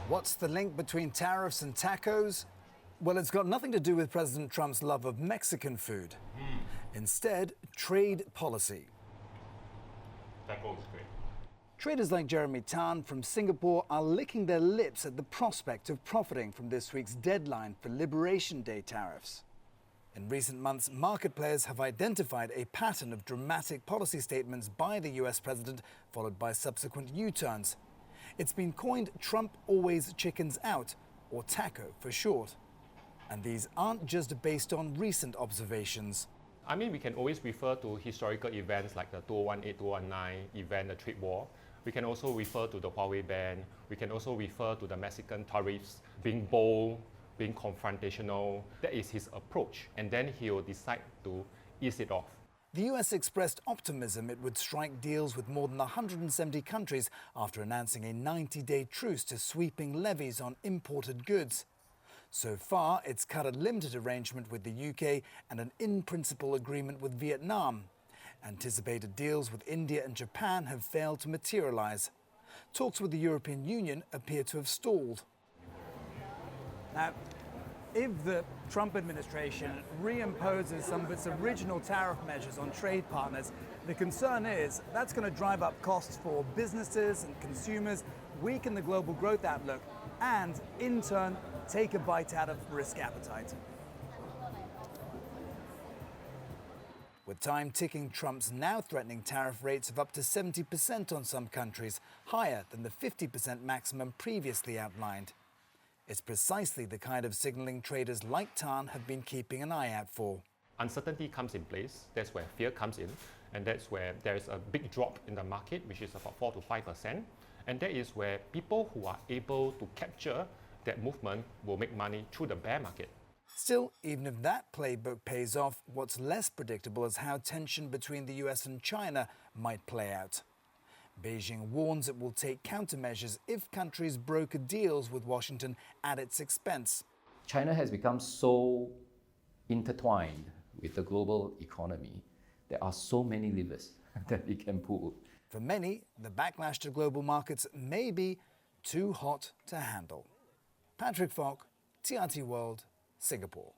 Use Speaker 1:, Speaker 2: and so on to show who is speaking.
Speaker 1: What's the link between tariffs and tacos? Well, it's got nothing to do with President Trump's love of Mexican food. Instead, trade policy.
Speaker 2: Taco is great.
Speaker 1: Traders like Jeremy Tan from Singapore are licking their lips at the prospect of profiting from this week's deadline for Liberation Day tariffs. In recent months, market players have identified a pattern of dramatic policy statements by the US president, followed by subsequent U-turns. It's been coined Trump always chickens out, or TACO for short. And these aren't just based on recent observations.
Speaker 2: I mean, we can always refer to historical events like the 2018-2019 event, the trade war. We can also refer to the Huawei ban. We can also refer to the Mexican tariffs being bold, being confrontational. That is his approach. And then he will decide to ease it off.
Speaker 1: The US expressed optimism it would strike deals with more than 170 countries after announcing a 90-day truce to sweeping levies on imported goods. So far, it's cut a limited arrangement with the UK and an in-principle agreement with Vietnam. Anticipated deals with India and Japan have failed to materialize. Talks with the European Union appear to have stalled. Now, if the Trump administration reimposes some of its original tariff measures on trade partners, the concern is that's going to drive up costs for businesses and consumers, weaken the global growth outlook, and in turn, take a bite out of risk appetite. With time ticking, Trump's now threatening tariff rates of up to 70% on some countries, higher than the 50% maximum previously outlined. It's precisely the kind of signaling traders like Tan have been keeping an eye out for.
Speaker 2: Uncertainty comes in place. That's where fear comes in. And that's where there's a big drop in the market, which is about 4 to 5%. And that is where people who are able to capture that movement will make money through the bear market.
Speaker 1: Still, even if that playbook pays off, what's less predictable is how tension between the US and China might play out. Beijing warns it will take countermeasures if countries broker deals with Washington at its expense.
Speaker 3: China has become so intertwined with the global economy. There are so many levers that it can pull.
Speaker 1: For many, the backlash to global markets may be too hot to handle. Patrick Falk, TRT World, Singapore.